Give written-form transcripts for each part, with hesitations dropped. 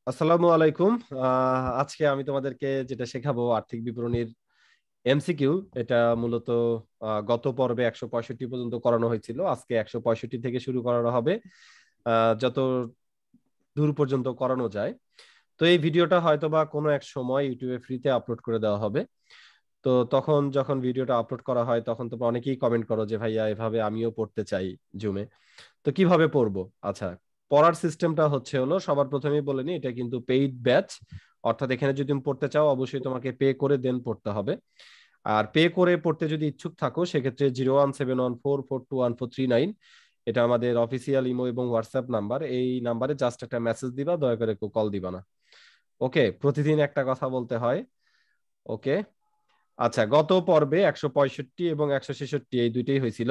আসসালামু আলাইকুম। আজকে আমি তোমাদেরকে যেটা শেখাবো আর্থিক বিবরণীর এমসিকিউ। এটা মূলত গত পর্বে 165 পর্যন্ত করানো হয়েছিল, আজকে 165 থেকে শুরু করানো হবে, যত দূর পর্যন্ত করানো যায়। তো এই ভিডিওটা হয়তোবা কোনো এক সময় ইউটিউবে ফ্রিতে আপলোড করে দেওয়া হবে। তো তখন যখন ভিডিওটা আপলোড করা হয় তখন তোমরা অনেকেই কমেন্ট করো যে ভাইয়া এভাবে আমিও পড়তে চাই জুমে। তো কিভাবে পড়বো? আচ্ছা, পড়ার সিস্টেমটা হলো সবার প্রথমেই বলে নি, এটা কিন্তু পেইড ব্যাচ। অর্থাৎ এখানে যদি তুমি পড়তে চাও অবশ্যই তোমাকে পে করে দেন পড়তে হবে। আর পে করে পড়তে যদি ইচ্ছুক থাকো সেক্ষেত্রে 01714421439, এটা আমাদের অফিসিয়াল ইমো এবং হোয়াটসঅ্যাপ নাম্বার। এই নাম্বারে জাস্ট একটা মেসেজ দিবা, দয়া করে কেউ কল দিবা না। ওকে, প্রতিদিন একটা কথা বলতে হয়। ওকে। আচ্ছা, গত পর্বে 165 এবং 166 এই দুইটাই হয়েছিল।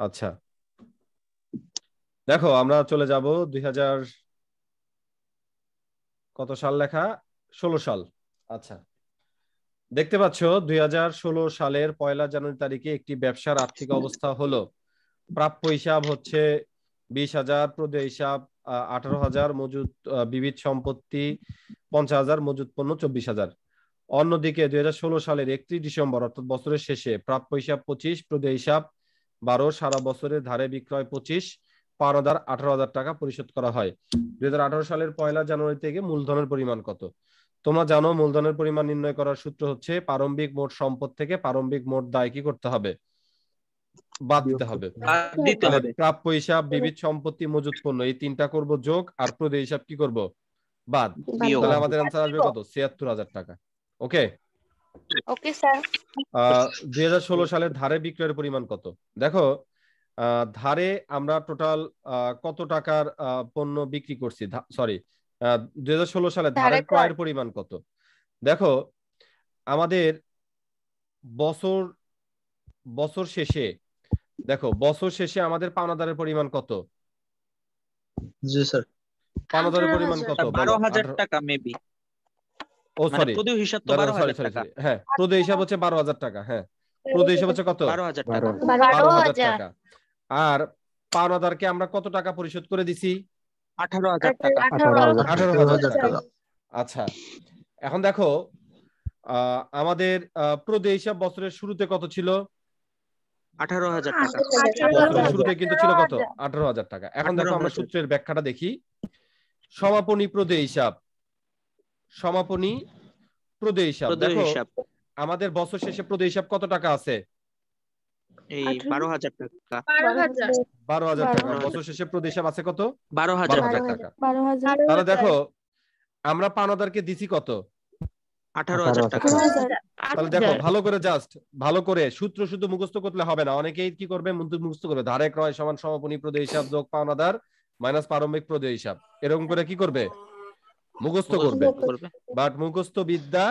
আচ্ছা, দেখো আমরা চলে যাব 2000 কত সাল লেখা, 16 সাল। আচ্ছা, দেখতে পাচ্ছ 2016 সালের 1 জানুয়ারি একটি ব্যবসার আর্থিক অবস্থা হলো, প্রাপ্য হিসাব হচ্ছে 20,000, প্রদেয় হিসাব 18,000, মজুদ বিবিধ সম্পত্তি 50,000, মজুদ পণ্য 24,000। অন্যদিকে 2016 সালের 31 ডিসেম্বর অর্থাৎ বছরের শেষে প্রাপ্য হিসাব 25, প্রদেয় হিসাব 12, সারা বছরের ধারে বিক্রয় 25, পাওনাদার 18,000 টাকা পরিশোধ করা হয়। 2018 সালের 1 জানুয়ারি থেকে মূলধনের পরিমাণ কত? তোমরা জানো মূলধনের পরিমাণ নির্ণয় করার সূত্র হচ্ছে প্রারম্ভিক মোট সম্পদ থেকে প্রারম্ভিক মোট দায় কি করতে হবে? বাদ দিতে হবে। তাহলে প্রাপ্য হিসাব, বিবিধ সম্পত্তি, মজুদ পণ্য, এই তিনটা করব যোগ, আর প্রদেয় হিসাব কি করব? বাদ। তাহলে আমাদের আনসার আসবে কত? 76,000 টাকা। ওকে। Okay sir. 2016 সালের ধারে বিক্রয়ের পরিমাণ কত? দেখো, ধারে আমরা টোটাল কত টাকার পণ্য বিক্রি করছি, সরি, 2016 সালে ধারের ক্রয়ের পরিমাণ কত? দেখো, আমাদের বছর বছর শেষে, দেখো বছর শেষে আমাদের পাওনাদারের পরিমাণ কত? জি স্যার, পাওনাদারের পরিমাণ কত? 12,000 টাকা মেবি। ও সরি, প্রদেয় হিসাব তো 12,000 টাকা। হ্যাঁ, প্রদেয় হিসাব হচ্ছে 12,000 টাকা। হ্যাঁ, প্রদেয় হিসাব হচ্ছে কত? 12,000 টাকা। 12,000 টাকা। আর পাওনাদারকে আমরা কত টাকা পরিশোধ করে দিছি? 18,000 টাকা। 18,000 টাকা। আচ্ছা, এখন দেখো আমাদের প্রদেয় হিসাব বছরের শুরুতে কত ছিল? 18,000 টাকা। বছরের শুরুতে কিন্তু ছিল কত? 18,000 টাকা। এখন দেখো আমরা সূত্রের ব্যাখ্যাটা দেখি। সমাপনী প্রদেয় হিসাব, সমাপনী প্রদেয় হিসাব। দেখো আমাদের বছর শেষে প্রদেয় হিসাব কত টাকা আছে? এই 12,000 টাকা। 12,000 টাকা। বছর শেষে প্রদেয় হিসাব আছে কত? 12,000 টাকা। তাহলে দেখো আমরা পাওনাদারকে দিছি কত? 18,000 টাকা। তাহলে দেখো ভালো করে সূত্র শুধু মুখস্থ করলে হবে না, অনেকেই কি করবে, মুখস্থ করবে ধারে ক্রয় সমান সমাপনী প্রদেয় হিসাব যোগ পাওনাদার মাইনাস প্রারম্ভিক প্রদেয় হিসাব, এরকম করে কি করবে? মুখস্থ করবে। বাট মুখস্থ বিদ্যা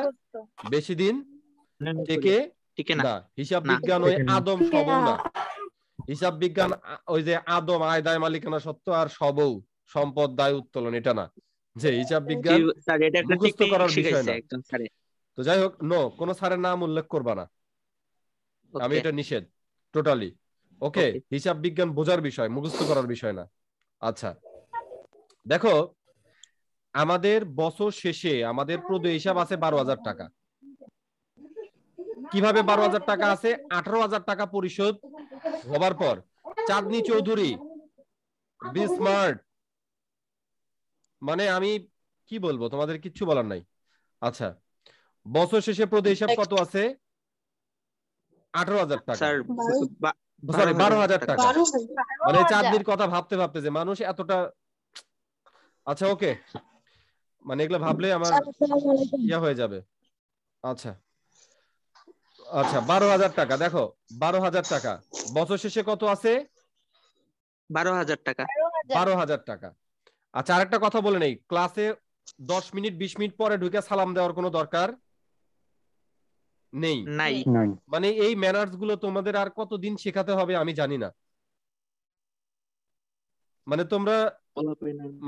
বেশি দিন টিকে না। হিসাব বিজ্ঞান ওই আদম সবও না। হিসাব বিজ্ঞান ওই যে আদম আয় দায় মালিকানা সত্ত্ব আর সবও সম্পদ দায় উত্তোলন, এটা না। যে হিসাব বিজ্ঞান মুখস্থ করার বিষয় না। তো যাই হোক, কোন স্যারের নাম উল্লেখ করবা না, আমি এটা নিষেধ টোটালি। ওকে, হিসাব বিজ্ঞান বোঝার বিষয়, মুখস্থ করার বিষয় না। আচ্ছা, দেখো আমাদের বছর শেষে আমাদের প্রদেয় হিসাব আছে 12,000 টাকা। কিভাবে 12,000 টাকা আছে? 18,000 টাকা পরিশোধ হবার পর চাঁদনী চৌধুরী বিস্মার্ট, মানে আমি কি বলবো, তোমাদের কিচ্ছু বলার নাই। আচ্ছা, বছর শেষে প্রদেয় হিসাব কত আছে? 18,000 টাকা, সরি 12,000 টাকা। মানে চাঁদনির কথা ভাবতে ভাবতে যে মানুষ এতটা, আচ্ছা ওকে, মানে এগুলো ভাবলে আমার ইয়া হয়ে যাবে। আচ্ছা আচ্ছা, 12,000 টাকা। দেখো 12,000 টাকা বছর শেষে কত আছে? 12,000 টাকা। 12,000 টাকা। আচ্ছা, আরেকটা কথা বলে নেই, ক্লাসে 10 মিনিট 20 মিনিট পরে ঢুকে সালাম দেওয়ার কোনো দরকার নেই। মানে এই ম্যানার্স গুলো তোমাদের আর কতদিন শেখাতে হবে আমি জানি না। মানে তোমরা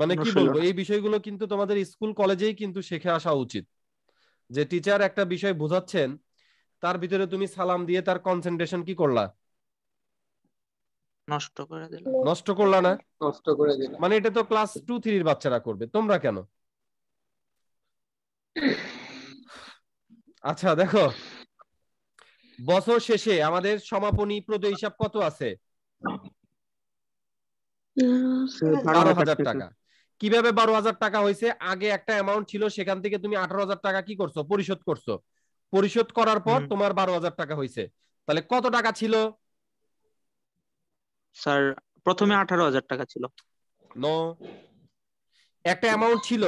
মানে কি বলবো, এই বিষয়গুলো কিন্তু তোমাদের স্কুল কলেজেই কিন্তু শিখে আসা উচিত। যে টিচার একটা বিষয় বোঝাচ্ছেন, তার ভিতরে তুমি সালাম দিয়ে তার কনসেন্ট্রেশন কি করলা? নষ্ট করে দিল। নষ্ট করলা না? নষ্ট করে দিল। মানে এটা তো ক্লাস 2-3 এর বাচ্চারা করবে, তোমরা কেন? আচ্ছা দেখো, বছর শেষে আমাদের সমাপনী প্রদেয় হিসাব কত আছে? 12,000 টাকা। কিভাবে 12,000 টাকা হয়েছে? আগে একটা অ্যামাউন্ট ছিল, সেখান থেকে তুমি 18,000 টাকা কি করছো? পরিশোধ করছো। পরিশোধ করার পর তোমার 12,000 টাকা হয়েছে। তাহলে কত টাকা ছিল? স্যার প্রথমে 18,000 টাকা ছিল। নো, একটা অ্যামাউন্ট ছিল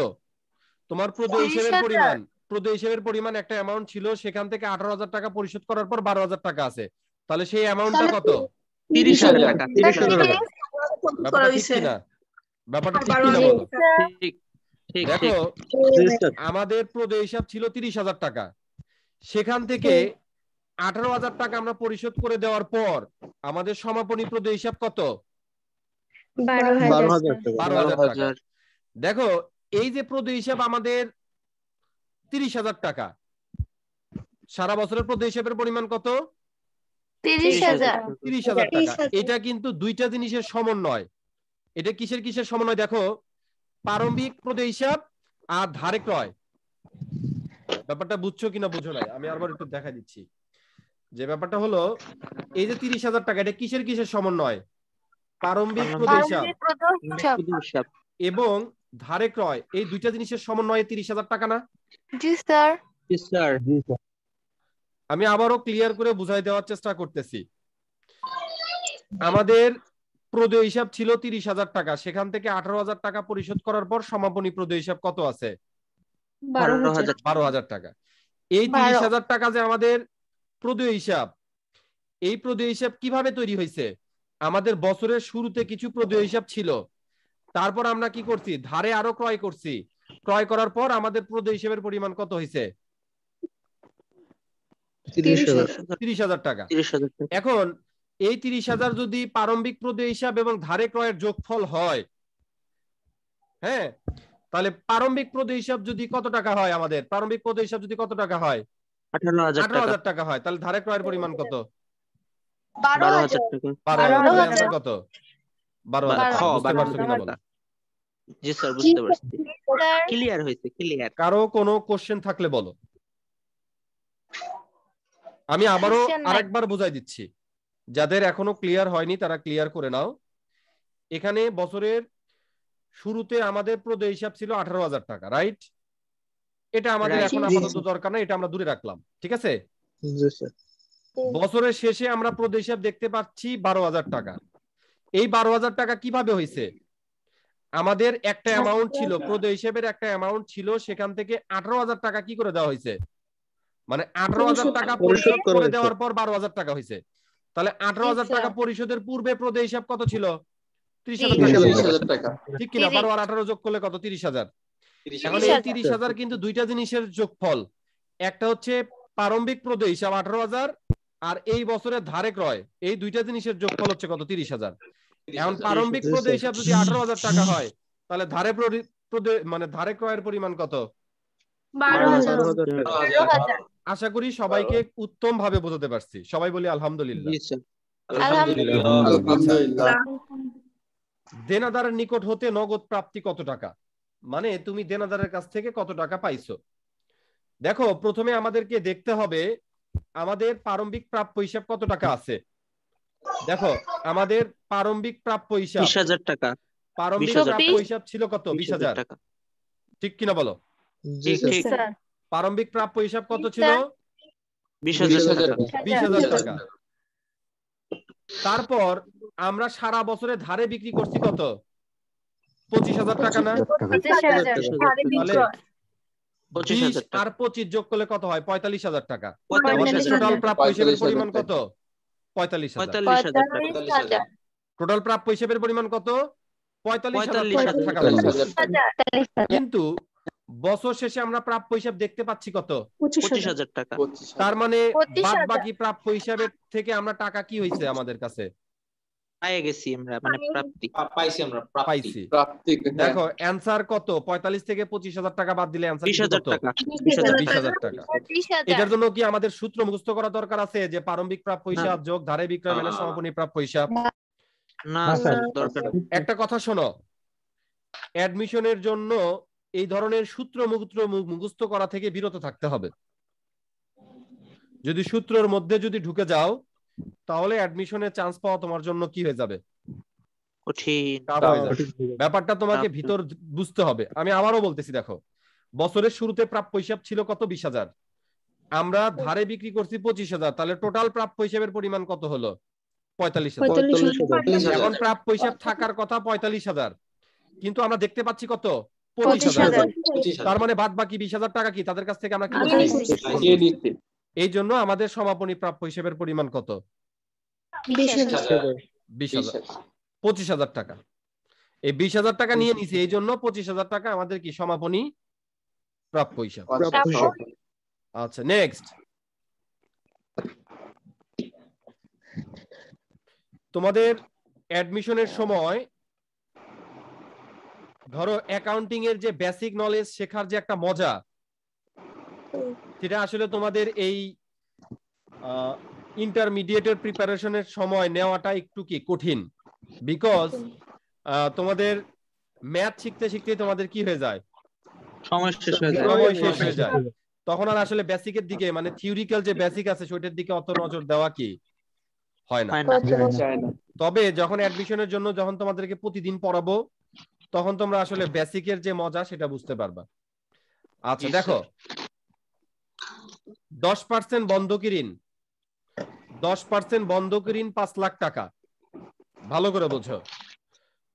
তোমার প্রদেয় হিসেবের পরিমাণ, প্রদেয় হিসেবের পরিমাণ একটা অ্যামাউন্ট ছিল, সেখান থেকে 18,000 টাকা পরিশোধ করার পর 12,000 টাকা আছে। তাহলে সেই অ্যামাউন্টটা কত? 30,000 টাকা। 30,000 টাকা। ব্যাপারটা ঠিক কিনা? ব্যাপারটা ঠিক কিনা বলো? ঠিক ঠিক দেখো, ঠিক। আমাদের প্রদেয় হিসাব ছিল 30,000 টাকা, সেখান থেকে 18,000 টাকা আমরা পরিশোধ করে দেওয়ার পর আমাদের সমাপনী প্রদেয় হিসাব কত? 12,000 টাকা। দেখো, এই যে প্রদেয় হিসাব আমাদের 30,000 টাকা, সারা বছরের প্রদেয় হিসাবের পরিমাণ কত? 30,000 টাকা। এটা কিন্তু দুইটা জিনিসের সমন্বয়। এটা কিসের কিসের সমন্বয়? দেখো, প্রারম্ভিক প্রদেয় হিসাব আর ধারে ক্রয়। ব্যাপারটা বুঝছো কিনা বুঝো নাই, আমি আবার একটু দেখা দিচ্ছি। যে ব্যাপারটা হলো, এই যে 30,000 টাকা, এটা কিসের কিসের সমন্বয়? প্রারম্ভিক প্রদেয় হিসাব এবং ধারে ক্রয়, এই দুইটা জিনিসের সমন্বয়ে 30,000 টাকা না? জি স্যার। আমি আবারও ক্লিয়ার করে বুঝাই দেওয়ার চেষ্টা করতেছি। আমাদের প্রদেয় হিসাব ছিল 30,000 টাকা, সেখান থেকে 18,000 টাকা পরিশোধ করার পর সমাপনী প্রদেয় হিসাব কত আছে? 12,000 টাকা। এই 30,000 টাকা যে আমাদের প্রদেয় হিসাব, এই প্রদেয় হিসাব কিভাবে তৈরি হয়েছে? আমাদের বছরের শুরুতে কিছু প্রদেয় হিসাব ছিল, তারপর আমরা কি করছি? ধারে আরো ক্রয় করছি। ক্রয় করার পর আমাদের প্রদেয় হিসাবের পরিমাণ কত হয়েছে? 30,000 টাকা। এখন এই 30,000 যদি প্রারম্ভিক প্রদেয় হিসাব এবং ধারে ক্রয়ের যোগফল হয়, হ্যাঁ, তাহলে প্রারম্ভিক প্রদেয় হিসাব যদি কত টাকা হয়? আমাদের প্রারম্ভিক প্রদেয় হিসাব যদি কত টাকা হয়? 18,000 টাকা হয়। তাহলে ধারে ক্রয়ের পরিমাণ কত? 12,000 টাকা। 12,000 কত? 12,000 টাকা। বুঝতে পারছো কিনা বলো? জি স্যার, বুঝতে পারছি। ক্লিয়ার হয়েছে, ক্লিয়ার। কারো কোনো কোশ্চেন থাকলে বলো। আমি আবারও আরেকবার বুঝাই দিচ্ছি, যাদের এখনো ক্লিয়ার হয়নি তারা ক্লিয়ার করে নাও। এখানে বছরের শুরুতে আমাদের প্রদেয় হিসাব ছিল 18,000 টাকা, রাইট? এটা আমাদের এখন আপাতত দরকার না, এটা আমরা দূরে রাখলাম, ঠিক আছে? বছরের শেষে আমরা প্রদেয় হিসাব দেখতে পাচ্ছি 12,000 টাকা। এই 12,000 টাকা কিভাবে হয়েছে? আমাদের একটা অ্যামাউন্ট ছিল, প্রদেয় হিসাবের একটা অ্যামাউন্ট ছিল, সেখান থেকে 18,000 টাকা কি করে দেওয়া হয়েছে? মানে 18,000 টাকা পরিশোধ করে দেওয়ার পর 12,000 টাকা হয়েছে। তাহলে 18,000 টাকা পরিশোধের পূর্বে প্রদেয় হিসাব কত ছিল? 30,000 টাকা। ঠিক কিনা? 12 আর 18 যোগ করলে কত? 30,000। এখন এই 30,000 কিন্তু দুইটা জিনিসের যোগফল। একটা হচ্ছে প্রারম্ভিক প্রদেয় হিসাব 18,000, আর এই বছরের ধারে ক্রয়, এই দুইটা জিনিসের যোগফল হচ্ছে কত? 30,000। এখন প্রারম্ভিক প্রদেয় হিসাব যদি 18,000 টাকা হয়, তাহলে ধারে মানে ধারে ক্রয়ের পরিমাণ কত? 12,000। আশা করি সবাইকে উত্তম ভাবে বোঝাতে পারছি। সবাই বলি আলহামদুলিল্লাহ। দেনাদারের নিকট হতে নগদ প্রাপ্তি কত টাকা? মানে তুমি দেনাদারের কাছ থেকে কত টাকা পাইছো। দেখো, প্রথমে আমাদেরকে দেখতে হবে আমাদের প্রারম্ভিক প্রাপ্য হিসাব কত টাকা আছে। দেখো, আমাদের প্রারম্ভিক প্রাপ্য হিসাব 20,000 টাকা। প্রারম্ভিক প্রাপ্য হিসাব ছিল কত? 20,000 টাকা। ঠিক কিনা বলো? ঠিক। প্রারম্ভিক প্রাপ্য হিসাব কত ছিল? 20,000 টাকা। 20,000 টাকা। তারপর আমরা সারা বছরে ধারে বিক্রি করছি কত? 25,000 টাকা না? তাহলে 20 আর 25 যোগ করলে কত হয়? 45,000 টাকা। টোটাল প্রাপ্য হিসেবের পরিমাণ কত? 45,000। টোটাল প্রাপ্য হিসেবের পরিমাণ কত? 45,000 টাকা। কিন্তু বছর শেষে আমরা প্রাপ্য হিসাব দেখতে পাচ্ছি কত? 25,000 টাকা। তার মানে বাদ বাকি প্রাপ্য হিসাবের থেকে আমরা টাকা কি হয়েছে আমাদের কাছে? পেয়ে গেছি আমরা, মানে প্রাপ্তি পাইছি। দেখো অ্যানসার কত? 45 থেকে 25,000 টাকা বাদ দিলে অ্যানসার 20,000 টাকা। 20,000 টাকা। এটার জন্য কি আমাদের সূত্র মুখস্থ করা দরকার আছে যে প্রারম্ভিক প্রাপ্য হিসাব যোগ ধারে বিক্রয় মানে সমাপনী প্রাপ্য হিসাব? না স্যার, দরকার। একটা কথা শোনো, অ্যাডমিশনের জন্য এই ধরনের সূত্র মুখস্থ করা থেকে বিরত থাকতে হবে। যদি সূত্রের মধ্যে যদি ঢুকে যাও তাহলে অ্যাডমিশনের চান্স পাওয়া তোমার জন্য কি হয়ে যাবে, কঠিন। টাফ হয়ে যাবে। ব্যাপারটা তোমাকে ভিতর বুঝতে হবে। আমি আবারও বলতেছি, দেখো বছরের শুরুতে প্রাপ্য হিসাব ছিল কত, 20,000, আমরা ধারে বিক্রি করছি 25,000, তাহলে টোটাল প্রাপ্য হিসাবের পরিমাণ কত হলো, 45,000। এখন প্রাপ্য হিসাব থাকার কথা 45,000, কিন্তু আমরা দেখতে পাচ্ছি কত, 25,000। তার মানে বাদ বাকি 20,000 টাকা কি তাদের কাছ থেকে আমরা কি করছি? এই জন্য আমাদের সমাপনী প্রাপ্য হিসাবের পরিমাণ কত, 20,000, 25,000 টাকা। এই 20,000 টাকা নিয়ে নিছি, এই জন্য 25,000 টাকা আমাদের কি সমাপনী প্রাপ্য হিসাব। আচ্ছা, নেক্সট। তোমাদের অ্যাডমিশনের সময় ধরো অ্যাকাউন্টিং এর যে বেসিক নলেজ শেখার যে একটা মজা, সেটা আসলে তোমাদের এই ইন্টারমিডিয়েটের প্রিপারেশনের সময় নেওয়াটা একটু কি কঠিন, বিকজ তোমাদের ম্যাথ শিখতে শিখতে তোমাদের কি হয়ে যায়, সময় শেষ হয়ে যায়। তখন আর আসলে বেসিকের দিকে, মানে থিওরিক্যাল যে বেসিক আছে সেটার দিকে অত নজর দেওয়া কি হয় না। তবে যখন অ্যাডমিশনের জন্য যখন তোমাদেরকে প্রতিদিন পড়াবো তখন তোমরা আসলে বেসিকের যে মজা সেটা বুঝতে পারবা। আচ্ছা দেখো, 10% বন্ধকি ঋণ, 10% বন্ধকি ঋণ 5 লাখ টাকা। ভালো করে বোঝো,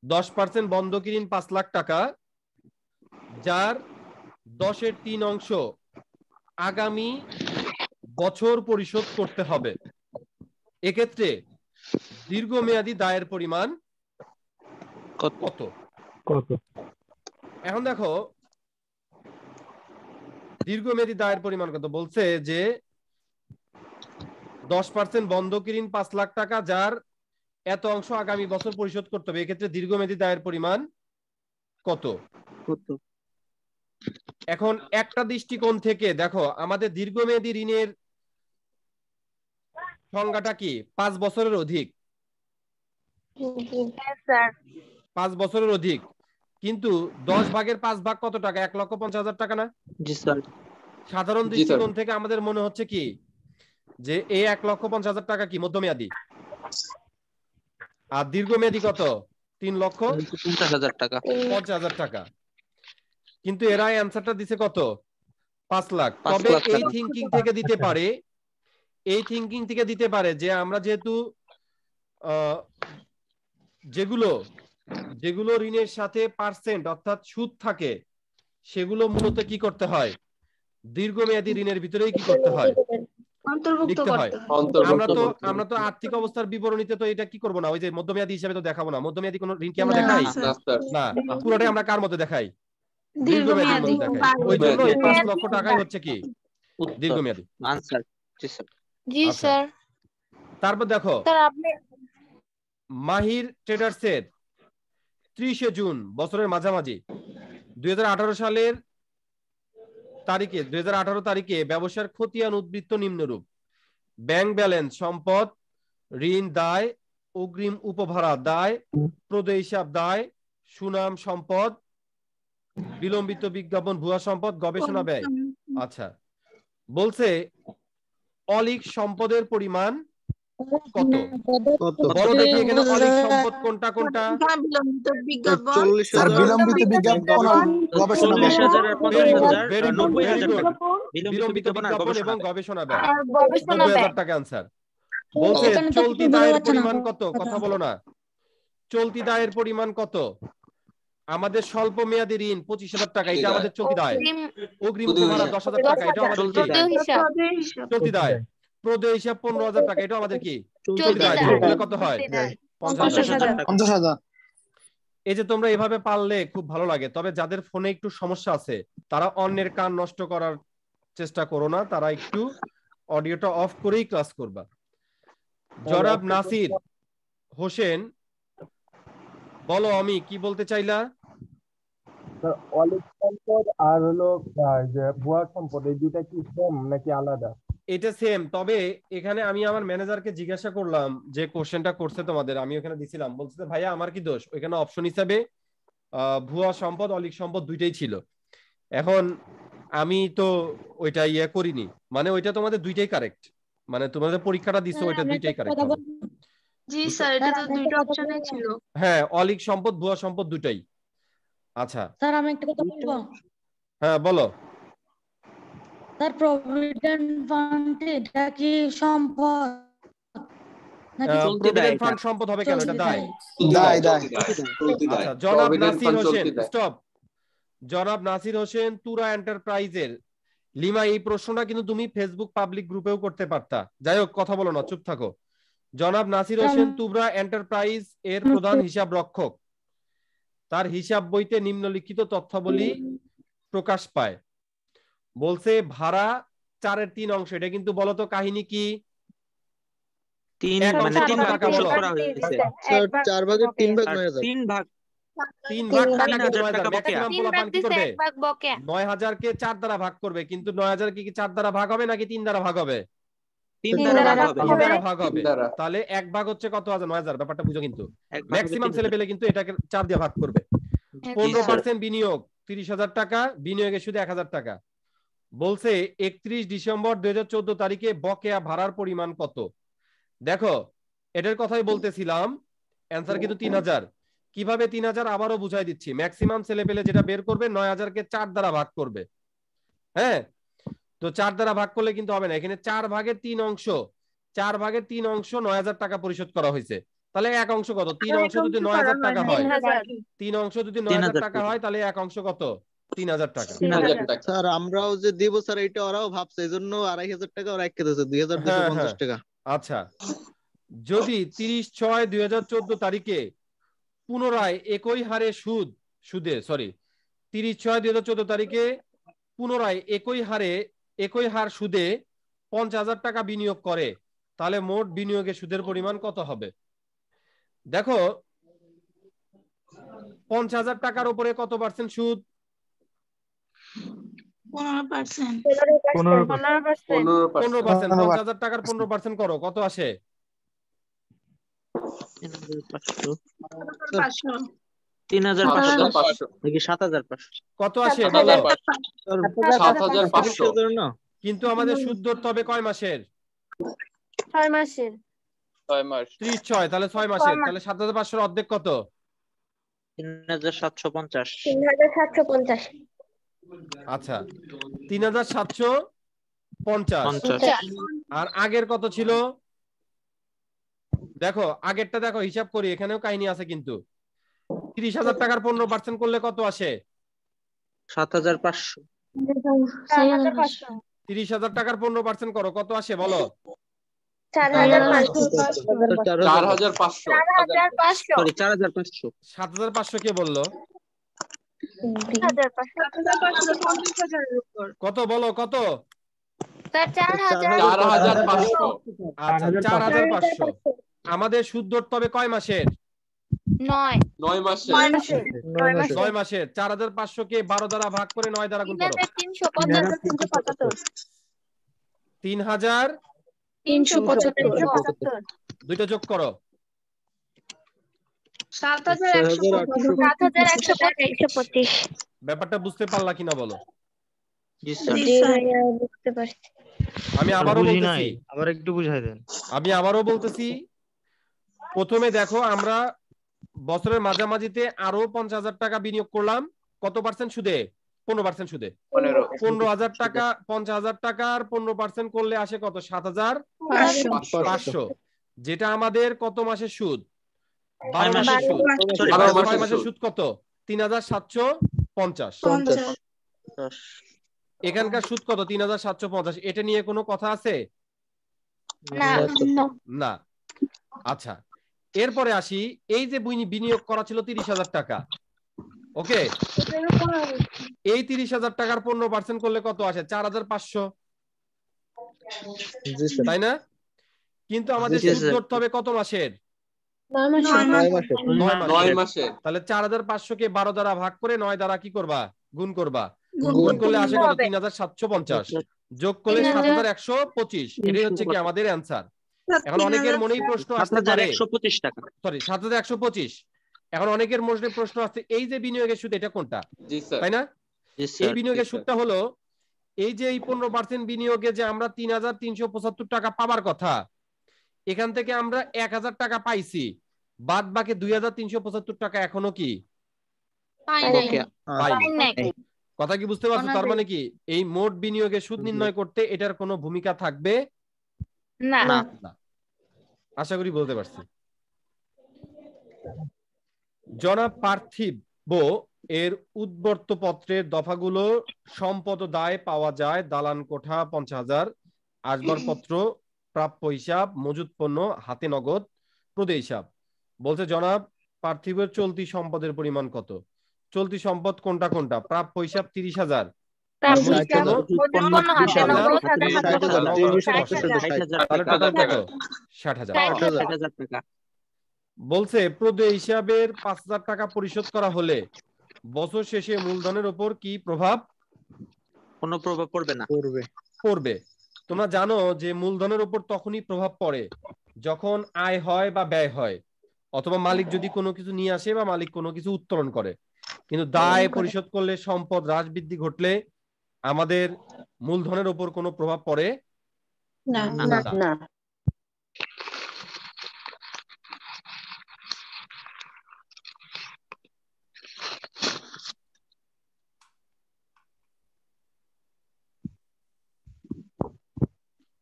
10% বন্ধকি ঋণ 5 লাখ টাকা, যার 10-এর 3 অংশ আগামী বছর পরিশোধ করতে হবে। এক্ষেত্রে দীর্ঘমেয়াদী দায়ের পরিমাণ কত? এখন দেখো দীর্ঘমেয়াদী দায়ের পরিমাণ কত বলছে যে 10% বন্ধকি ঋণ 5 লাখ টাকা, যার এত অংশ আগামী বছর পরিশোধ করতে হবে। এক্ষেত্রে দীর্ঘমেয়াদী দায়ের পরিমাণ কত? এখন একটা দৃষ্টিকোণ থেকে দেখো, আমাদের দীর্ঘমেয়াদী ঋণের সংজ্ঞাটা কি, 5 বছরের অধিক। 5 বছরের অধিক, কিন্তু 10 ভাগের 5 ভাগ কত টাকা, 1,50,000 টাকা না? জি স্যার। সাধারণ দৃষ্টিকোণ থেকে আমাদের মনে হচ্ছে কি যে এই 1,50,000 টাকা কি মধ্যমেয়াদী, আর দীর্ঘমেয়াদী কত, 3,50,000 টাকা, 50,000 টাকা। কিন্তু এরা অ্যানসারটা দিছে কত, 5 লাখ। তবে এই থিংকিং থেকে দিতে পারে, এই থিংকিং থেকে দিতে পারে যে আমরা যেহেতু যেগুলো ঋণের সাথে পার্সেন্ট অর্থাৎ সুদ থাকে সেগুলো মূলত কি করতে হয়, দীর্ঘমেয়াদী ঋণের ভিতরেই কি করতে হয়, লিখতে হয়। আমরা তো আর্থিক অবস্থার বিবরণীতে তো এটা কি করব না, ওই যে মধ্যমেয়াদী হিসেবে তো দেখাবো না। মধ্যমেয়াদী কোন ঋণ কি আমরা দেখাই না, পুরোটাই আমরা কার মধ্যে দেখাই, দীর্ঘমেয়াদীর মধ্যে দেখাই। ওই জন্য এই 5 লক্ষ টাকাই হচ্ছে কি দীর্ঘমেয়াদী আনসার। জি স্যার। তারপর দেখো স্যার আপনি মাহির ট্রেডার্সের 30 জুন বছরের মাঝামাঝি 2018 সালের তারিখে 2018 তারিখে ব্যবসার খতিয়ান উদ্বৃত্ত নিম্নরূপ: ব্যাংক ব্যালেন্স, সম্পদ, ঋণ দায়, অগ্রিম উপভাড়া দায়, প্রদেয় হিসাব দায়, সুনাম সম্পদ, বিলম্বিত বিজ্ঞাপন, ভুয়া সম্পদ, গবেষণা ব্যয়। আচ্ছা, বলছে অলিক সম্পদের পরিমাণ কত? বলো দেখি এখানে অলিক সম্পদ কোনটা কোনটা? বিলম্বিত বিজ্ঞাপন আর গবেষণা ব্যয়। বিলম্বিত বিজ্ঞাপন এবং গবেষণা ব্যয় 90,000 টাকা আনসার। বলছে চলতি দায়ের পরিমাণ কত? কথা বলো না। চলতি দায়ের পরিমাণ কত? আমাদের স্বল্প মেয়াদী ঋণ 25,000 টাকা, এটা আমাদের চলতি দায়। অগ্রিম উপহার 10,000 টাকা, এটা আমাদের চলতি দায়। প্রদেয় হিসাব 15,000 টাকা, এটা আমাদের কি চলতি দায়। কত হয়? 50,000। এই যে তোমরা এভাবে পারলে খুব ভালো লাগে। তবে যাদের ফোনে একটু সমস্যা আছে তারা অন্যের কান নষ্ট করার চেষ্টা করো না, তারা একটু অডিওটা অফ করেই ক্লাস করবা। জনাব নাসির হোসেন, বলো আমি কি বলতে চাইলা? অলিক সম্পদ আর হলো যে ভুয়া সম্পদ, এই দুইটা কি সেম নাকি আলাদা? এটা সেম, তবে এখানে আমি আমার ম্যানেজারকে জিজ্ঞাসা করলাম যে কোশ্চেনটা করছে তোমাদের, আমি ওখানে দিছিলাম, বলছে ভাইয়া আমার কি দোষ, ওইখানে অপশন হিসাবে ভুয়া সম্পদ অলিক সম্পদ দুইটাই ছিল। এখন আমি তো ওইটা ইয়ে করিনি, মানে ওইটা তোমাদের দুইটাই কারেক্ট, মানে তোমাদের পরীক্ষাটা দিছো ওইটা দুইটাই কারেক্ট হবে। জি স্যার, এটা তো দুইটা অপশনই ছিল। হ্যাঁ, অলিক সম্পদ ভুয়া সম্পদ দুটাই। আচ্ছা স্যার আমি একটা কথা বলবো। হ্যাঁ বলো। স্যার প্রভিডেন্ট ফান্ড এটা কি সম্পদ নাকি প্রভিডেন্ট ফান্ড সম্পদ হবে কেন? এটা দায়। দায় দায় আচ্ছা, জনাব নাসির হোসেন, স্টপ। জনাব নাসির হোসেন, তুরা এন্টারপ্রাইজের লিমা, এই প্রশ্নটা কিন্তু তুমি ফেসবুক পাবলিক গ্রুপেও করতে পারতা। যাই হোক, কথা বলো না, চুপ থাকো। জনাব নাসির হোসেন তুবরা এন্টারপ্রাইজ এর প্রধান হিসাব রক্ষক, তার হিসাব বইতে নিম্নলিখিত তথ্যাবলী প্রকাশ পায়। বলছে ভাড়া 4/3 অংশ, এটা কিন্তু বলো তো কাহিনী কি? 3 এক মানে অংশ 3 কত ভাগ টাকা বলো? করা হয়েছে। স্যার 4 ভাগের 3 ভাগ 9000 3 ভাগ 3 ভাগ টাকা 3000 টাকা বকেয়া। ম্যাক্সিমাম পোলাপান কি করবে? 9000 কে 4 দ্বারা ভাগ করবে, কিন্তু 9000 কি 4 দ্বারা ভাগ হবে নাকি 3 দ্বারা ভাগ হবে? 3 দ্বারা ভাগ হবে। 3 দ্বারা ভাগ হবে। তাহলে এক ভাগ হচ্ছে কত আছে? 9000। ব্যাপারটা বুঝো, কিন্তু ম্যাক্সিমাম ছেলে পেলে কিন্তু এটাকে 4 দিয়ে ভাগ করবে। 15% বিনিয়োগ 30000 টাকা, বিনিয়োগে শুধু 1000 টাকা। বলছে 31 ডিসেম্বর 2014 তারিখে বকেয়া ভাড়ার পরিমাণ কত? দেখো, এটার কথাই বলতেছিলাম, অ্যানসার কিন্তু 3000। কিভাবে 3000 আবারও বুঝাই দিচ্ছি। ম্যাক্সিমাম ছেলে পেলে যেটা বের করবে 9000 কে 4 দ্বারা ভাগ করবে। হ্যাঁ, তো 4 দ্বারা ভাগ করলে কিন্তু হবে না, এখানে 4 ভাগের 3 অংশ, 4 ভাগের 3 অংশ 9000 টাকা পরিশোধ করা হয়েছে। তাহলে এক অংশ কত? 3 অংশ যদি 9000 টাকা হয়, 3 অংশ যদি 9000 টাকা হয়, তাহলে এক অংশ কত? 3000 টাকা। স্যার আমরাও যে দেব স্যার এটা ওরাও ভাবছে, এজন্য 2500 টাকা ওরা একে দিয়েছে 2250 টাকা। আচ্ছা, যদি 30/6/2014 তারিখে পুনরায় একই হারে সুদে 30/6/2014 তারিখে পুনরায় একই হার সুদে 50,000 টাকা বিনিয়োগ করে, তাহলে মোট বিনিয়োগে সুদের পরিমাণ কত হবে? দেখো, 50,000 টাকার উপরে কত পার্সেন্ট সুদ? 15%। 15%। 50,000 টাকার 15% করো, কত আসে? 3500 নাকি 7500? কত আসে বলো? 7500 না, কিন্তু আমাদের সুদ ধরতে হবে কয় মাসের? 6 মাসের। 30/6, তাহলে 6 মাসের। তাহলে 7500 অর্ধেক কত? 3750। 3750। আচ্ছা, 3750। আর আগের কত ছিল? দেখো আগেরটা, দেখো হিসাব করি, এখানেও কাহিনী আছে কিন্তু। 30,000 টাকার 15% করলে কত আসে? 7500। 30,000 টাকার 15% করো, কত আসে বলো? 4500। 4500। 7,500 কে বললো? কত বলো, কত? স্যার 4,500। আচ্ছা, 4,500। আমাদের সুদ ধরতে হবে কয় মাসের? 9 মাসের। 9 মাসের। 4,500 কে 12 দ্বারা ভাগ করে 9 দ্বারা গুণ করো। 3,375। দুইটা যোগ করো। 7125। ব্যাপারটা বুঝতে পারলা কিনা বলো? জি স্যার। বুঝতে পারছি। আমি আবারও বলতেছি, আবার একটু বুঝাই দেন। প্রথমে দেখো, আমরা বছরের মাঝামাঝিতে আরো 50,000 টাকা বিনিয়োগ করলাম। কত পার্সেন্ট সুদে? 15% সুদে। 15,000 টাকা, 50,000 টাকার 15% করলে আসে কত? 7,500। যেটা আমাদের কত মাসের সুদ? 12 মাসের সুদ। 6 মাসের সুদ কত? 3,750। এখানকার সুদ কত? 3,750। এটা নিয়ে কোনো কথা আছে না? আচ্ছা, এরপরে আসি, এই যে বিনিয়োগ করা ছিল 30,000 টাকা, ওকে, এই 30,000 টাকার 15% করলে কত আসে? 4,500, তাই না? কিন্তু আমাদের সুদ ধরতে হবে কত মাসের? 9 মাসের। তাহলে 4,500 কে 12 দ্বারা ভাগ করে 9 দ্বারা কি করবা? গুণ করবা। গুণ করলে আসে কত? 3,750। যোগ করলে 7,125। এটাই হচ্ছে কি আমাদের অ্যান্সার। এখন অনেকের মনেই প্রশ্ন আসতে পারে, 7,125 টাকা। 7,125। এখন অনেকের মনে প্রশ্ন আসছে, এই যে বিনিয়োগের সুদ, এটা কোনটা? তাই না? এই বিনিয়োগের সুদটা হলো এই যে এই 15% বিনিয়োগে যে আমরা 3,375 টাকা পাবার কথা, এখান থেকে আমরা 1,000 টাকা পাইছি, বাদ বাকি 2,375 টাকা এখনো কি পাইনি। কথা কি বুঝতে পারছো? তার মানে কি এই মোট বিনিয়োগের সুদ নির্ণয় করতে এটার কোনো ভূমিকা থাকবে না। আশা করি বলতে পারছি। জনাব পার্থিব এর উদ্বর্ত পত্রের দফাগুলো: সম্পদ দায় পাওয়া যায় দালান কোঠা 50,000, আসবাবপত্র, প্রাপ্য হিসাব, মজুদ পণ্য, হাতে নগদ, প্রদেয় হিসাব। বলছে জনাব পার্থিবের চলতি সম্পদের পরিমাণ কত? চলতি সম্পদ কোনটা কোনটা? প্রাপ্য হিসাব 30,000, তাহলে টোটাল কত? 60,000 টাকা। বলছে প্রদেয় হিসাবের 5,000 টাকা পরিশোধ করা হলে বছর শেষে মূলধনের উপর কি প্রভাব? কোনো প্রভাব পড়বে না। পড়বে। তোমরা জানো যে মূলধনের উপর তখনই প্রভাব পড়ে যখন আয় হয় বা ব্যয় হয়, অথবা মালিক যদি কোনো কিছু নিয়ে আসে বা মালিক কোনো কিছু উত্তোলন করে। কিন্তু দায় পরিশোধ করলে, সম্পদ হ্রাস বৃদ্ধি ঘটলে আমাদের মূলধনের উপর কোনো প্রভাব পড়ে না।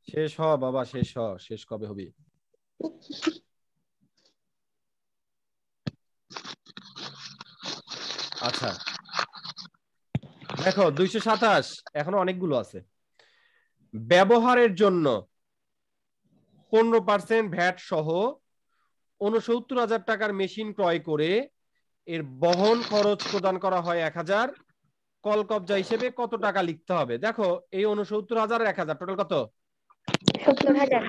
শেষ হ বাবা, শেষ হ। শেষ কবে হবি? আচ্ছা দেখো 227, এখনো অনেকগুলো আছে। ব্যবহারের জন্য 15% ভ্যাট সহ 69,000 টাকার মেশিন ক্রয় করে এর বহন খরচ প্রদান করা হয় 1,000, কল কবজা হিসেবে কত টাকা লিখতে হবে? দেখো এই 69,000 আর 1,000 টোটাল কত? 70,000।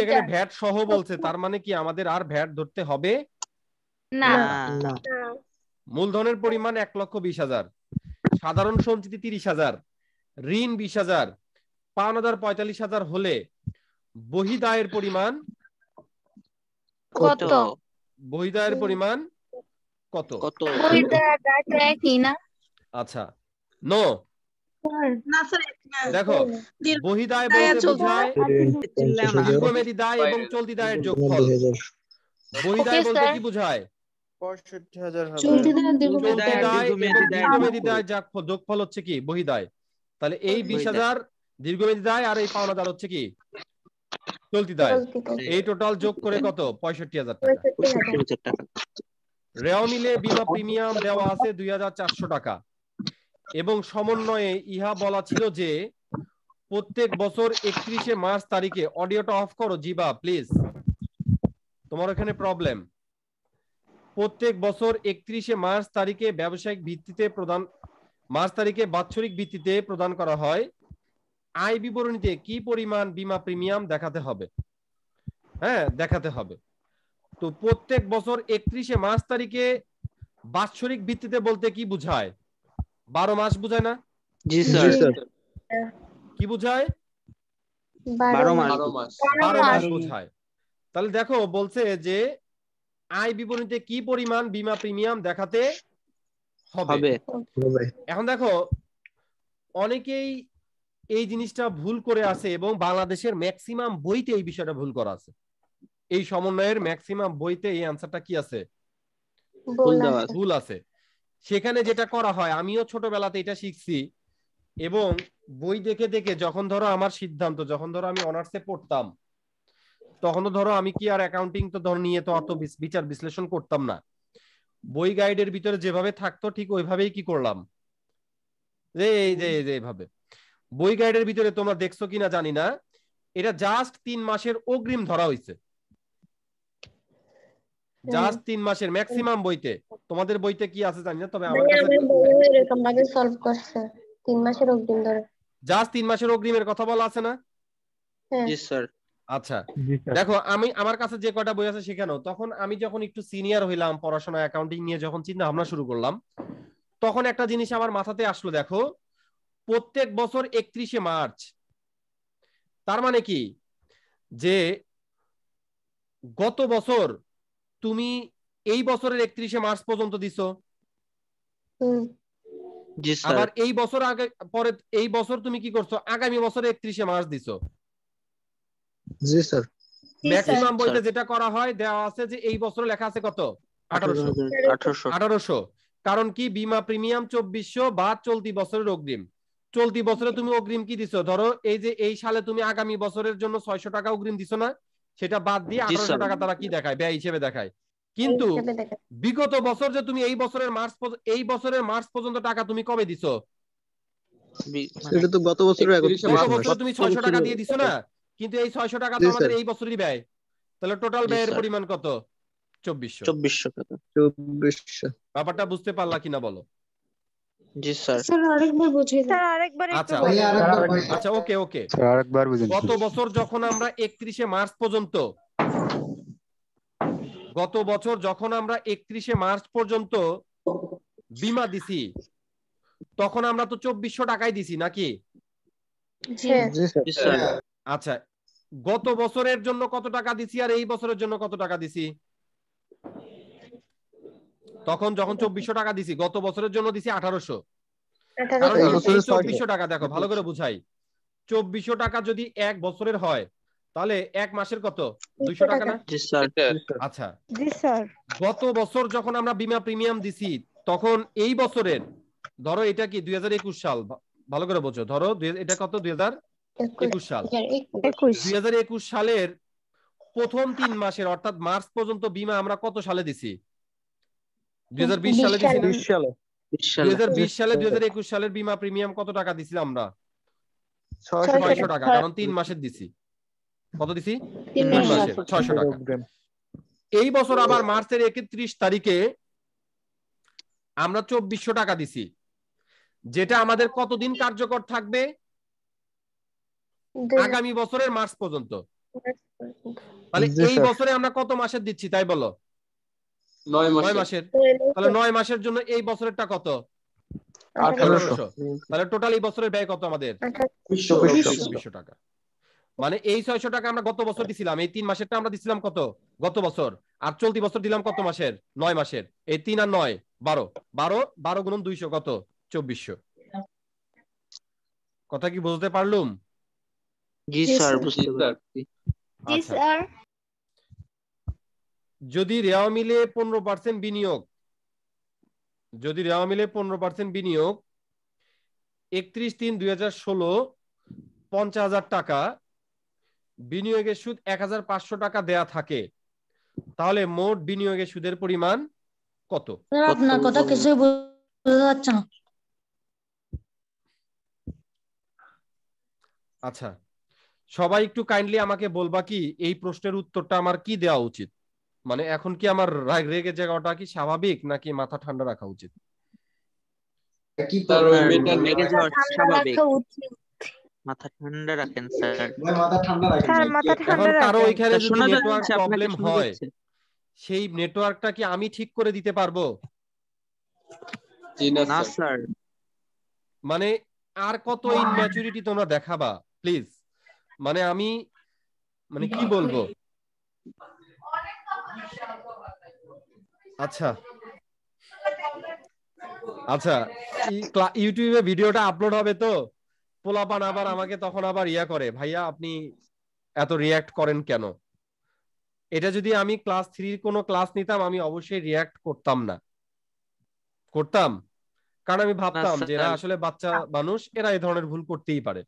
এখানে ভ্যাট সহ বলছে, তার মানে কি আমাদের আর ভ্যাট ধরতে হবে না। মূলধনের পরিমাণ 1,20,000, সাধারণ সঞ্চিতি 30,000, ঋণ 20,000, পাওনাদার 45,000 হলে বহিদায়ের পরিমাণ কত? বহিদায়ের পরিমাণ কত? আচ্ছা নো, দেখো বহিদায় বলতে বোঝায় দীর্ঘমেয়াদী দায় এবং চলতি দায়ের যোগফল। বহিদায় বলতে কি বোঝায়? 65,000 হবে। চলতি দায় এবং দীর্ঘমেয়াদী দায় যোগফল হচ্ছে কি? বহিদায়। তাহলে এই 20,000 দীর্ঘমেয়াদী দায় আর এই পাওনাদার হচ্ছে কি? চলতি দায়। এই টোটাল যোগ করে কত? 65,000 টাকা। রেওয়া মিলে বিমা প্রিমিয়াম দেওয়া আছে 2,400 টাকা এবং সমন্বয়ে ইহা বলা ছিল যে প্রত্যেক বছর 31শে মার্চ তারিখে, অডিওটা অফ করো জিবা প্লিজ, তোমার এখানে প্রবলেম। প্রত্যেক বছর 31শে মার্চ তারিখে ব্যবসায়িক ভিত্তিতে বাৎসরিক ভিত্তিতে প্রদান করা হয়। আয় বিবরণীতে কি পরিমাণ বিমা প্রিমিয়াম দেখাতে হবে? হ্যাঁ দেখাতে হবে। তো প্রত্যেক বছর 31শে মার্চ তারিখে বাৎসরিক ভিত্তিতে বলতে কি বোঝায়? 12 মাস বোঝায় না? জি স্যার। কি বোঝায়? 12 মাস বোঝায়। তাহলে দেখো বলছে যে আয় বিবরণীতে কি পরিমাণ বিমা প্রিমিয়াম দেখাতে হবে। এখন দেখো অনেকেই এই জিনিসটা ভুল করে আছে এবং বাংলাদেশের ম্যাক্সিমাম বইতে এই বিষয়টা ভুল করা আছে। এই সমন্বয়ের ম্যাক্সিমাম বইতে এই অ্যানসারটা কি আছে? ভুল আছে। সেখানে যেটা করা হয়, আমিও ছোটবেলাতে এটা শিখছি এবং বই দেখে দেখে যখন ধরো আমার সিদ্ধান্ত, যখন ধরো আমি অনার্সে পড়তাম, তখন তো ধরো আমি কি আর অ্যাকাউন্টিং তো ধরো নিয়ে তো অত বিচার বিশ্লেষণ করতাম না। বই গাইডের ভিতরে যেভাবে থাকতো ঠিক ওইভাবেই কি করলাম, যে এই যে এইভাবে। বই গাইডের ভিতরে তোমরা দেখছো কিনা জানি না, এটা জাস্ট 3 মাসের অগ্রিম ধরা হয়েছে, জাস্ট 3 মাসের। ম্যাক্সিমাম বইতে, তোমাদের বইতে কি আছে জানি না, তবে আমার কাছে এরকম ভাবে সলভ করছে 3 মাসের অগ্রিম ধরে। জাস্ট 3 মাসের অগ্রিমের কথা বলা আছে না? জি স্যার। আচ্ছা দেখো আমার কাছে যে কয়টা বই আছে সেখানেও, তখন আমি যখন একটু সিনিয়র হইলাম পড়াশোনা, অ্যাকাউন্টিং নিয়ে যখন চিন্তা ভাবনা শুরু করলাম, তখন একটা জিনিস আমার মাথাতে আসলো। দেখো প্রত্যেক বছর 31শে মার্চ, তার মানে কি যে গত বছর তুমি এই বছরের 31শে মার্চ পর্যন্ত দিছো, জি স্যার আবার এই বছর আগে পরে এই বছর তুমি কি করছো, আগামী বছরে 31 মার্চ দিছো। জি স্যার ম্যাক্সিমাম বইতে স্যার। যেটা করা হয় দেওয়া আছে যে এই বছর লেখা আছে কত 1800 1800 1800। কারণ কি বীমা প্রিমিয়াম 2400 বা চলতি বছরের অগ্রিম। চলতি বছরে তুমি অগ্রিম কি দিছো, ধরো এই যে এই সালে তুমি আগামী বছরের জন্য 600 টাকা অগ্রিম দিছো না, সেটা বাদ দিয়ে জি 1800 স্যার টাকা তারা কি দেখায়, ব্যয় হিসেবে দেখায়। এই কিন্তু হিসেবে দেখেন। বিগত বছর যে তুমি এই বছরের মার্চ পর্যন্ত টাকা তুমি কবে দিছো, মানে এটা তো গত বছরের গত 31 মাস বছরে তুমি 600 টাকা দিয়ে দিছো না, কিন্তু এই 600 টাকা তো জি আমাদের স্যার এই বছরই ব্যয়। তাহলে টোটাল জি ব্যয়ের স্যার পরিমাণ কত 2400। 2400 টাকা। 2400 ব্যাপারটা বুঝতে পারলা কিনা বলো। জি স্যার স্যার আরেকবার বুঝিয়ে দেন। স্যার আরেকবার একটু আচ্ছা বলেন। আচ্ছা ওকে ওকে। স্যার আরেকবার বুঝেন গত বছর যখন আমরা 31 মার্চ পর্যন্ত বীমা দিছি, তখন আমরা তো 2400 টাকাই দিছি নাকি। হ্যাঁ জি স্যার জি স্যার আচ্ছা, গত বছরের জন্য কত টাকা দিছি আর এই বছরের জন্য কত টাকা দিছি। তখন যখন 2400 টাকা দিছি, গত বছরের জন্য দিছি 1800। কারণ এই কি, বছরে এই 600 2400 টাকা দেখো ভালো করে বুঝাই, 2400 টাকা যদি এক বছরের হয় তাহলে এক মাসের কত 200 টাকা না। জি স্যার আচ্ছা, জি স্যার গত বছর যখন আমরা বীমা প্রিমিয়াম দিছি, তখন এই বছরের ধরো এটা কি 2021 সাল, ভালো করে বোঝো, ধরো এটা কত 2021 সাল। 21 2021 সালের প্রথম 3 মাসের অর্থাৎ মার্চ পর্যন্ত বীমা আমরা কত সালে দিছি, 2020 সালে দিছি না। 20 সালে 2020 সালে 2021 সালের বীমা প্রিমিয়াম কত টাকা দিছিলাম আমরা, 600 টাকা, কারণ 3 মাসের দিছি। কত দিছি, 3 3 মাসের মাসের 600 টাকা। এই বছর আবার মার্চের 31 তারিখে আমরা 2400 টাকা দিছি, যেটা আমাদের কতদিন কার্যকর থাকবে, আগামী বছরের মার্চ পর্যন্ত। তাহলে জি এই স্যার। বছরে আমরা কত মাসের দিচ্ছি তাই বলো, 9 মাসের। তাহলে 9 মাসের জন্য এই বছরেরটা কত 1800। তাহলে টোটাল এই বছরের ব্যয় কত আমাদের 2400 টাকা। মানে এই 600 টাকা আমরা গত বছর দিছিলাম, এই 3 মাসেরটা আমরা দিছিলাম কত গত বছর, আর চলতি বছর দিলাম কত মাসের 9 মাসের। এই 3 আর 9 12 গুণন 200 কত 2400। কথা কি বুঝতে পারলুম। জি স্যার বুঝতে পারছি। জি আচ্ছা, স্যার যদি রেওয়া মিলে 15% বিনিয়োগ, 31/3/2016 50,000 টাকা, বিনিয়োগের সুদ 1,500 টাকা দেয়া থাকে, তাহলে মোট বিনিয়োগের সুদের পরিমাণ কত। স্যার আপনার কথা কিছুই বোঝা যাচ্ছে না। আচ্ছা, সবাই একটু কাইন্ডলি আমাকে বলবা কি এই প্রশ্নের উত্তরটা আমার কি দেওয়া উচিত, মানে এখন কি আমার রেগে যাওয়াটা কি স্বাভাবিক নাকি মাথা ঠান্ডা রাখা উচিত। লেগে যাওয়া ঠান্ডা স্বাভাবিক, রাখা উচিত। মাথা ঠান্ডা রাখেন স্যার। স্যার মাথা এখন ঠান্ডা কারো রাখেন। ওইখানে যদি শোনা নেটওয়ার্ক যাচ্ছে, আপনাকে প্রবলেম শোনা হয়, যাচ্ছে। সেই নেটওয়ার্কটা কি আমি ঠিক করে দিতে পারবো। না স্যার মানে আর কত ইনম্যাচুরিটি তোমরা দেখাবা প্লিজ, মানে আমি মানে কি বলবো। আচ্ছা আচ্ছা, ইউটিউবে ভিডিওটা আপলোড হবে তো পোলাপান আবার আমাকে তখন আবার ইয়া করে, ভাইয়া আপনি এত রিয়াক্ট করেন কেন। এটা যদি আমি ক্লাস 3 কোনো ক্লাস নিতাম আমি অবশ্যই রিয়াক্ট করতাম না, করতাম, কারণ আমি ভাবতাম যে এরা আসলে বাচ্চা মানুষ, এরা এই ধরনের ভুল করতেই পারে।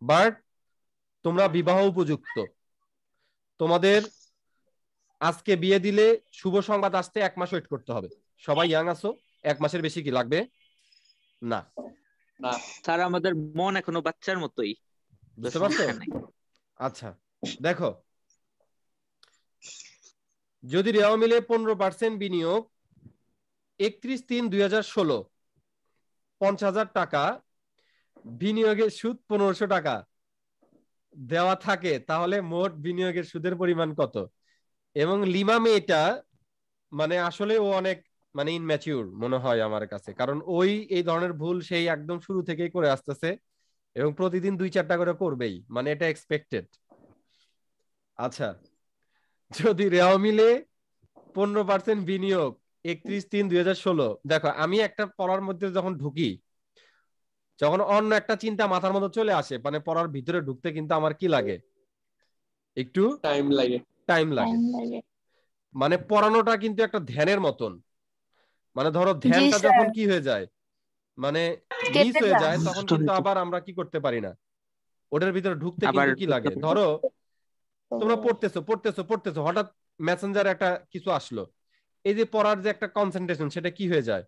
বাট তোমরা বিবাহ উপযুক্ত, তোমাদের আজকে বিয়ে দিলে শুভ সংবাদ আসতে 1 মাস ওয়েট করতে হবে। সবাই ইয়াং আছো, 1 মাসের বেশি কি লাগবে না। স্যার আমাদের মন এখনো বাচ্চার মতোই, বুঝতে পারছো। আচ্ছা দেখো, যদি রেওয়া মিলে 15% বিনিয়োগ 31/3/2016 50,000 টাকা, বিনিয়োগের সুদ 1500 টাকা দেওয়া থাকে, তাহলে মোট বিনিয়োগের সুদের পরিমাণ কত। এবং লিমা মেয়েটা মানে আসলে ও অনেক মানে ইনম্যাচিউর মনে হয় আমার কাছে, কারণ ওই এই ধরনের ভুল সেই একদম শুরু থেকেই করে আসতেছে এবং প্রতিদিন 2-4টা করে করবেই, মানে এটা এক্সপেক্টেড। আচ্ছা, যদি রেওয়া মিলে 15% বিনিয়োগ 31/3/2016। দেখো আমি একটা পড়ার মধ্যে যখন ঢুকি, যখন অন্য একটা চিন্তা মাথার মধ্যে চলে আসে, মানে পড়ার ভিতরে ঢুকতে কিন্তু আমার কি লাগে, একটু টাইম লাগে। মানে পড়ানোটা কিন্তু একটা ধ্যানের মতন। মানে ধরো জি ধ্যানটা স্যার। যখন কি হয়ে যায়, মানে মিস কেটে হয়ে যায়। যায়, তখন কিন্তু আবার আমরা কি করতে পারি না, ওটার ভিতরে ঢুকতে আবার কিন্তু কি লাগে, ধরো তোমরা পড়তেছো হঠাৎ মেসেঞ্জারে একটা কিছু আসলো, এই যে পড়ার যে একটা কনসেন্ট্রেশন সেটা কি হয়ে যায়,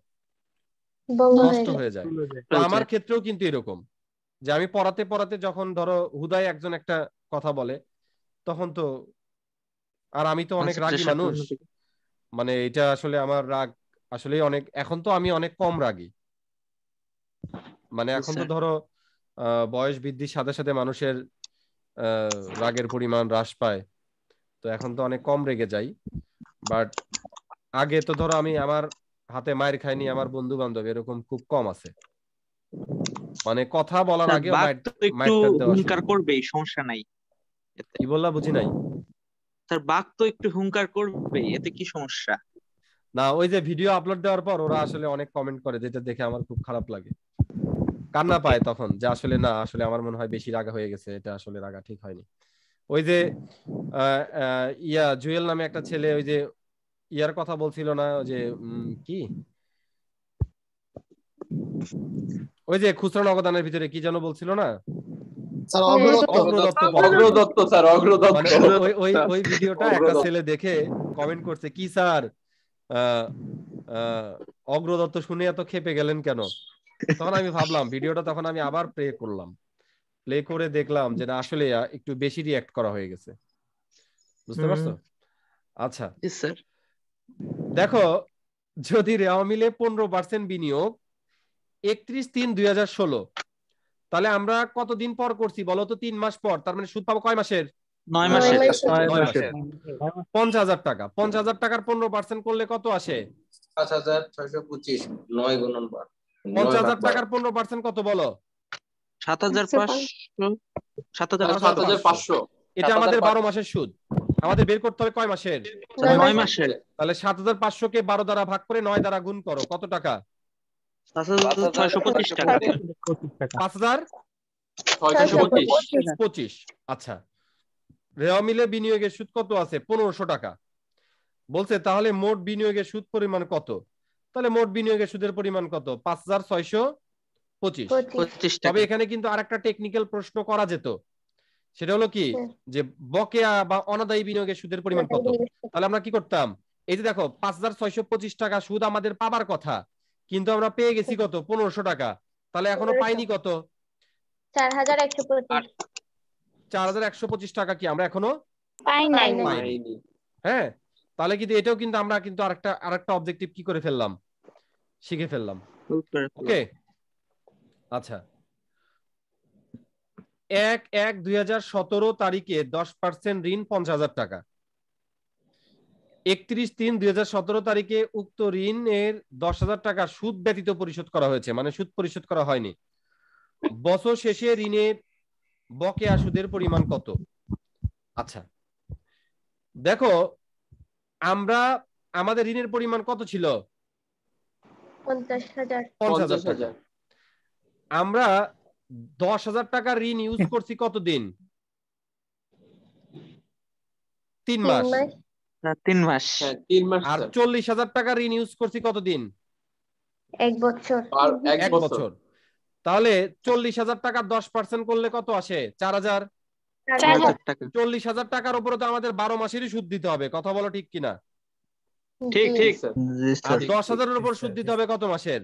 বন্ধ হয়ে নষ্ট যায়। হয়ে যায়। তো আমার ক্ষেত্রেও কিন্তু এরকম, যে আমি পড়াতে পড়াতে যখন ধরো হুদায় একজন একটা কথা বলে, তখন তো, আর আমি তো অনেক রাগী মানুষ, মানে এটা আসলে আমার রাগ আসলে অনেক, এখন তো আমি অনেক কম রাগী, মানে এখন তো ধরো বয়স বৃদ্ধির সাথে সাথে মানুষের রাগের পরিমাণ হ্রাস পায়, তো এখন তো অনেক কম রেগে যাই। বাট আগে তো ধরো আমি আমার হাতে মায়ের খাইনি, আমার বন্ধু বান্ধব এরকম খুব কম আছে, মানে কথা বলার আগে একটু হুঙ্কার করবে, সমস্যা নাই। কি বললা বুঝি নাই। স্যার বাঘ তো একটু হুঙ্কার করবে, এতে কি সমস্যা? না, ওই যে ভিডিও আপলোড দেওয়ার পর ওরা আসলে অনেক কমেন্ট করে, যেটা দেখে আমার খুব খারাপ লাগে, কান্না পায় তখন, যে আসলে না, আসলে আমার মনে হয় বেশি রাগা হয়ে গেছে, এটা আসলে রাগা ঠিক হয়নি। ওই যে জুয়েল নামে একটা ছেলে ওই যে ইয়ার কথা বলছিল না, ওই যে কি ওই যে খুচরা নগদানের ভিতরে কি যেন বলছিল না, অগ্রদত্ত স্যার, অগ্রদত্ত। মানে ওই ভিডিওটা একটা ছেলে দেখে কমেন্ট করছে, কি স্যার অগ্রদত্ত শুনে এত খেপে গেলেন কেন। তখন আমি ভাবলাম ভিডিওটা, তখন আমি আবার প্লে করলাম, প্লে করে দেখলাম যে না, আসলে একটু বেশি রিঅ্যাক্ট করা হয়ে গেছে, বুঝতে পারছো? আচ্ছা স্যার দেখো, যদি রেওয়া মিলে 15% বিনিয়োগ 31/3/2016, তাহলে আমরা কতদিন পর করছি বলো তো? 3 মাস পর, তার মানে সুদ পাবো কয় মাসের? 9 মাসের। 9 মাসের। 50,000 টাকা, 50,000 টাকার 15% করলে কত আসে? 5,625। 9 গুণন 12। 50,000 টাকার 15% কত বলো? 7,500। 7,500। এটা আমাদের 12 মাসের সুদ। আমাদের বের করতে হবে কয় মাসের? 9 মাসের। তাহলে 7,500 কে 12 দ্বারা ভাগ করে 9 দ্বারা গুণ করো, কত টাকা? 5,625 টাকা। 5,625। আচ্ছা, রেওয়া মিলে বিনিয়োগের সুদ কত আছে? 1500 টাকা বলছে, তাহলে মোট বিনিয়োগের সুদ পরিমাণ কত? তাহলে মোট বিনিয়োগের সুদের পরিমাণ কত? 5,625। তবে এখানে কিন্তু আরেকটা টেকনিক্যাল প্রশ্ন করা যেত, সেটা হলো কি, যে বকেয়া বা অনাদায়ী বিনিয়োগের সুদের পরিমাণ কত? তাহলে আমরা কি করতাম, এই যে দেখো 5,625 টাকা সুদ আমাদের পাবার কথা, কিন্তু আমরা পেয়ে গেছি কত? 1500 টাকা। তাহলে এখনো পাইনি কত? 4,125। 4,125 টাকা কি আমরা এখনো পাইনি। হ্যাঁ, তাহলে কিন্তু এটাও কিন্তু আমরা কিন্তু আরেকটা অবজেক্টিভ কি করে ফেললাম, শিখে ফেললাম। ওকে, আচ্ছা, 1/1/2017 তারিখে 10% ঋণ 50,000 টাকা। 31/3/2017 তারিখে উক্ত ঋণের 10,000 টাকা সুদ ব্যতীত পরিশোধ করা হয়েছে, মানে সুদ পরিশোধ করা হয়নি। বছর শেষে ঋণের বকেয়া সুদের পরিমাণ কত? আচ্ছা দেখো, আমরা আমাদের ঋণের পরিমাণ কত ছিল? 50,000 টাকা। আমরা 10,000 টাকার ঋণ ইউজ করছি কতদিন? 3 মাস। 3 মাস। হ্যাঁ 3 মাস। আর 40,000 টাকার ঋণ ইউজ করছি কতদিন? 1 বছর। আর 1 বছর। তাহলে 40,000 টাকা 10% করলে কত আসে? 4,000 টাকা। 40,000 টাকার উপরে তো আমাদের 12 মাসেরই সুদ দিতে হবে, কথা বলো ঠিক কিনা? ঠিক ঠিক। আর 10,000 এর উপর সুদ দিতে হবে কত মাসের?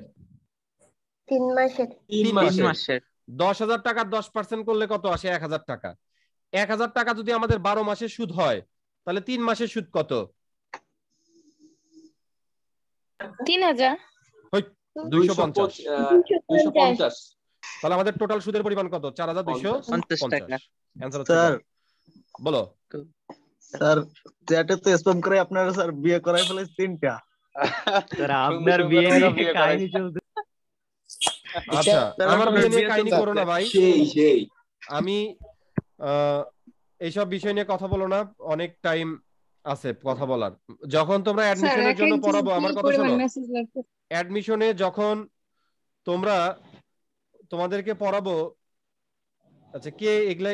3 মাসের। 3 মাসের। 10,000 টাকা 10% করলে কত আসে? 1,000 টাকা। 1,000 টাকা যদি আমাদের 12 মাসের সুদ হয়, তাহলে 3 মাসের সুদ কত? 3,000। 250। তাহলে আমাদের টোটাল সুদের পরিমাণ কত? 4,250 টাকা। অ্যানসার হচ্ছে বলো স্যার। চ্যাটে তো স্প্যাম করে আপনারা স্যার বিয়ে করাই ফেলেছে 3টা। স্যার আপনার বিয়ে নিয়ে কাহিনী চলছে। আচ্ছা, আমার বিয়ে নিয়ে কাহিনী করো না ভাই। আমি এইসব বিষয় নিয়ে কথা বলো না, অনেক টাইম আছে কথা বলার। যখন তোমরা অ্যাডমিশনের জন্য পড়াবো, আমার কথা শোনো, অ্যাডমিশনে যখন তোমরা তোমাদেরকে পড়াবো, আচ্ছা কে এগুলা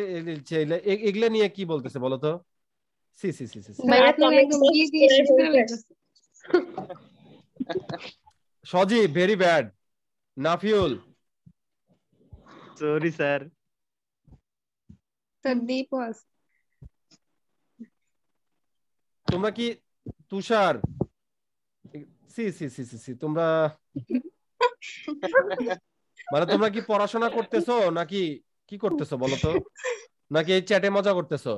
এগুলা নিয়ে কি বলতেছে বলো তো? C C C C Sajib very bad. Nafiul sorry sir. তোমরা কি Tushar C C C C C তোমরা মানে তোমরা কি পড়াশোনা করতেছো নাকি কি করতেছো বলো তো, নাকি এই চ্যাটে মজা করতেছো?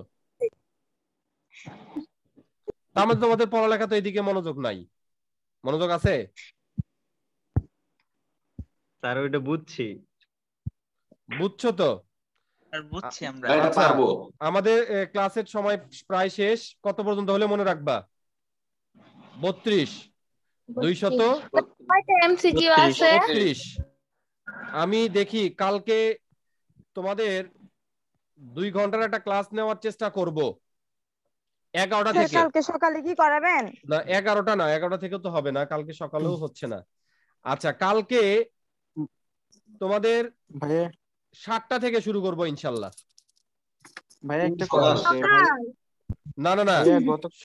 তার মধ্যে তোমাদের পড়ালেখা তো এদিকে মনোযোগ নাই, মনোযোগ আছে? স্যার ওইটা বুঝছি। বুঝছো তো? বুঝছি আমরা। আচ্ছা আমাদের ক্লাসের সময় প্রায় শেষ। কত পর্যন্ত হলে মনে রাখবা? 32 এমসিকিউ আছে। 32। আমি দেখি কালকে তোমাদের 2 ঘন্টার একটা ক্লাস নেওয়ার চেষ্টা করব 11টা থেকে। কালকে সকালে কি করাবেন? না 11টা না, 11টা থেকে তো হবে না, কালকে সকালেও হচ্ছে না। আচ্ছা কালকে তোমাদের 7টা থেকে শুরু করব ইনশাআল্লাহ। ভাই একটা না না না